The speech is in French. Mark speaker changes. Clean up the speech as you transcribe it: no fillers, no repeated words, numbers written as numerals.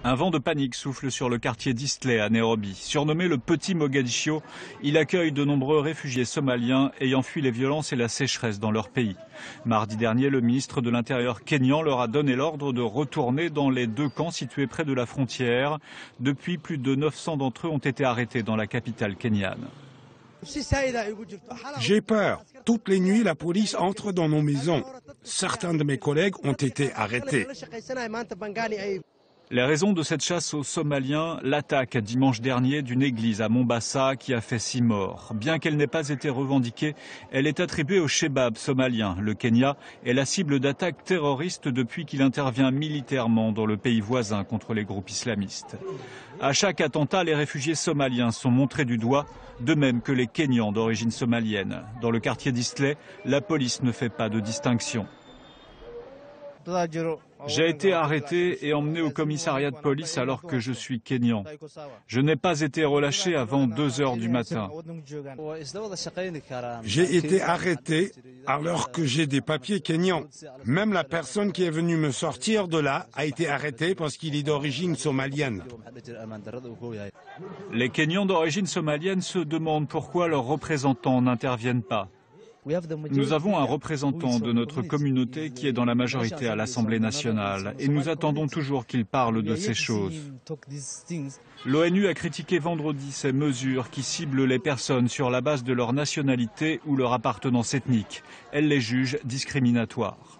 Speaker 1: Un vent de panique souffle sur le quartier d'Eastleigh à Nairobi. Surnommé le Petit Mogadiscio, il accueille de nombreux réfugiés somaliens ayant fui les violences et la sécheresse dans leur pays. Mardi dernier, le ministre de l'Intérieur kényan leur a donné l'ordre de retourner dans les 2 camps situés près de la frontière. Depuis, plus de 900 d'entre eux ont été arrêtés dans la capitale kenyane.
Speaker 2: J'ai peur. Toutes les nuits, la police entre dans nos maisons. Certains de mes collègues ont été arrêtés.
Speaker 1: Les raisons de cette chasse aux Somaliens, l'attaque dimanche dernier d'une église à Mombasa qui a fait 6 morts. Bien qu'elle n'ait pas été revendiquée, elle est attribuée au Shebab somalien. Le Kenya est la cible d'attaques terroristes depuis qu'il intervient militairement dans le pays voisin contre les groupes islamistes. À chaque attentat, les réfugiés somaliens sont montrés du doigt, de même que les Kenyans d'origine somalienne. Dans le quartier d'Eastleigh, la police ne fait pas de distinction. J'ai été arrêté et emmené au commissariat de police alors que je suis kényan. Je n'ai pas été relâché avant 2 heures du matin.
Speaker 2: J'ai été arrêté alors que j'ai des papiers kenyans. Même la personne qui est venue me sortir de là a été arrêtée parce qu'il est d'origine somalienne.
Speaker 1: Les Kenyans d'origine somalienne se demandent pourquoi leurs représentants n'interviennent pas. Nous avons un représentant de notre communauté qui est dans la majorité à l'Assemblée nationale et nous attendons toujours qu'il parle de ces choses. L'ONU a critiqué vendredi ces mesures qui ciblent les personnes sur la base de leur nationalité ou leur appartenance ethnique. Elle les juge discriminatoires.